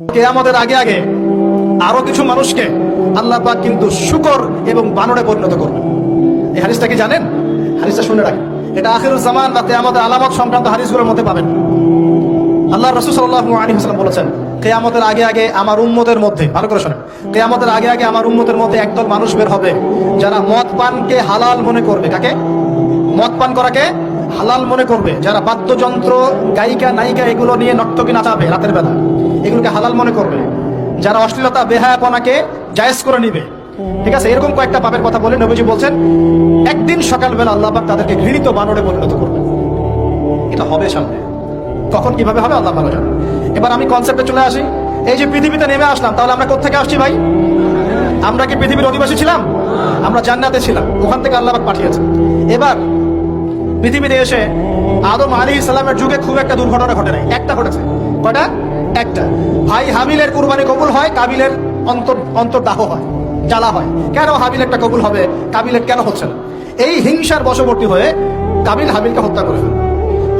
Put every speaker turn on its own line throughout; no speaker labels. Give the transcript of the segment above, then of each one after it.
কিয়ামতের আগে আগে আরো কিছু মানুষকে আল্লাহ পাক কিন্তু শূকর এবং বানরে পরিণত করবেন। এই হাদিসটা কি জানেন? হাদিসটা শুনে রাখেন। এটা আখিরুল জামান বা কিয়ামতের আলামত সংক্রান্ত হাদিসগুলোর মধ্যে পাবেন। আল্লাহ রাসূল সাল্লাল্লাহু আলাইহি ওয়াসাল্লাম বলেছেন, কিয়ামতের আগে আগে আমার উম্মতের মধ্যে, ভালো করে শুনেন, কিয়ামতের আগে আগে আমার উম্মতের মধ্যে একদল মানুষ বের হবে যারা মদ পানকে হালাল মনে করবে। কাকে? মদ পান করাকে হালাল মনে করবে। যারা বাদ্যযন্ত্র, গায়িকা, নায়িকা এগুলো নিয়ে নর্তকী নাচাবে রাতের বেলা, এগুলোকে হালাল মনে করবে। যারা অশ্লীলতা, বেহায়াপনাকে জায়েজ করে নিবে। ঠিক আছে, এরকম কয়েকটা পাপের কথা বলে নবীজি বলছেন একদিন সকালবেলা আল্লাহ পাক তাদেরকে ঘৃণিত বানরে পরিণত করবে। এটা হবে সামনে। কখন কিভাবে হবে আল্লাহ ভালো জানেন। এবার আমি কনসেপ্টে চলে আসি। এই যে পৃথিবীতে নেমে আসলাম, তাহলে আমরা কোথা থেকে আসছি ভাই? আমরা কি পৃথিবীর অধিবাসী ছিলাম? আমরা জান্নাতে ছিলাম, ওখান থেকে আল্লাহ পাক পাঠিয়েছেন। এবার পৃথিবীতে এসে আদম আলাইহিস সালামের যুগে খুব একটা দুর্ঘটনা ঘটে নাই, একটা ঘটেছে। কয়টা? একটা। ভাই হাবিলের কুরবানি কবুল হয়, কাবিলের অন্তর্দাহ হয়, জ্বালা হয়। কেন হাবিলেরটা কবুল হবে, কাবিলের কেন হচ্ছে না? এই হিংসার বশবর্তী হয়ে কাবিল হাবিলকে হত্যা করে ফেলে।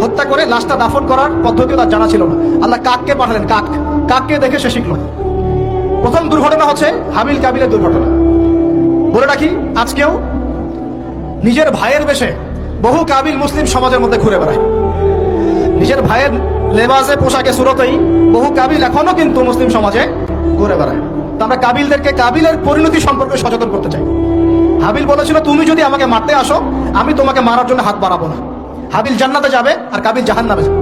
হত্যা করে লাশটা দাফন করার পদ্ধতিও তার জানা ছিল না। আল্লাহ কাককে পাঠালেন, কাককে দেখে সে শিখল। প্রথম দুর্ঘটনা হচ্ছে হাবিল কাবিলের দুর্ঘটনা। বলে রাখি, আজকেও নিজের ভাইয়ের বেশে বহু কাবিল মুসলিম সমাজের মধ্যে ঘুরে বেড়ায়। নিজের ভাইয়ের লেবাসে, পোশাকে, সুরতেই বহু কাবিল এখনো কিন্তু মুসলিম সমাজে ঘুরে বেড়ায়। তো আমরা কাবিলদেরকে কাবিলের পরিণতি সম্পর্কে সচেতন করতে চাই। হাবিল বলেছিল, তুমি যদি আমাকে মারতে আসো, আমি তোমাকে মারার জন্য হাত বাড়াবো না। হাবিল জান্নাতে যাবে আর কাবিল জাহান্নামে যাবে।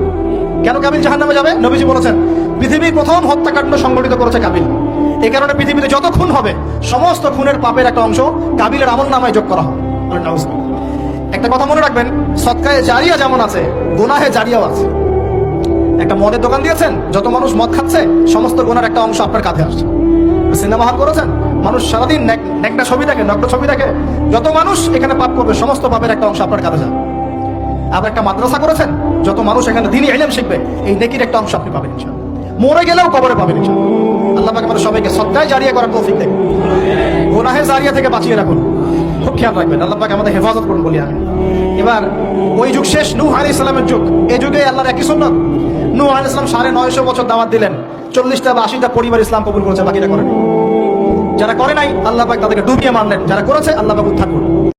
কেন কাবিল জাহান্নামে যাবে? নবীজি বলেছেন, পৃথিবীর প্রথম হত্যাকাণ্ড সংগঠিত করেছে কাবিল। এই কারণে পৃথিবীতে যত খুন হবে, সমস্ত খুনের পাপের একটা অংশ কাবিলের আমলনামায় যোগ করা হবে। একটা কথা মনে রাখবেন, সদকায়ে জারিয়া যেমন আছে, গুনাহে জারিয়াও আছে। একটা মদের দোকান দিয়েছেন, যত মানুষ মদ খাচ্ছে, সমস্ত গুনার একটা অংশ আপনার কাঁধে আসছে। সিনেমা হল করেছেন, মানুষ সারাদিন একটা ছবি দেখে, নগ্ন ছবি দেখে, যত মানুষ এখানে পাপ করবে, সমস্ত পাপের একটা অংশ আপনার কাঁধে যাবে। আবার একটা মাদ্রাসা করেছেন, যত মানুষ এখানে দ্বীনি ইলম শিখবে, এই নেকির একটা অংশ আপনি পাবেন ইনশাআল্লাহ। মরে গেলেও কবরে পাবেন ইনশাআল্লাহ। আল্লাহ পাক আমাদের সবাইকে সদকায়ে জারিয়া করার তৌফিক দেন, গুনাহে জারিয়া থেকে বাঁচিয়ে রাখুন। খুব খেয়াল রাখবেন, আল্লাহ পাক আমাদের হেফাজত করুন বলি আমি। এবার ওই যুগ শেষ, নূহ আলাইহিস সালামের যুগ। এই যুগে আল্লাহর একই সুন্নাত। নূহ আলাইহিস সালাম 950 বছর দাওয়াত দিলেন, 40টা বা 80টা পরিবার ইসলাম কবুল করেছে, বাকিটা করেনি। যারা করে নাই আল্লাহ পাক তাদেরকে ডুবিয়ে মারলেন, যারা করেছে আল্লাহ পাক উদ্ধার করলেন।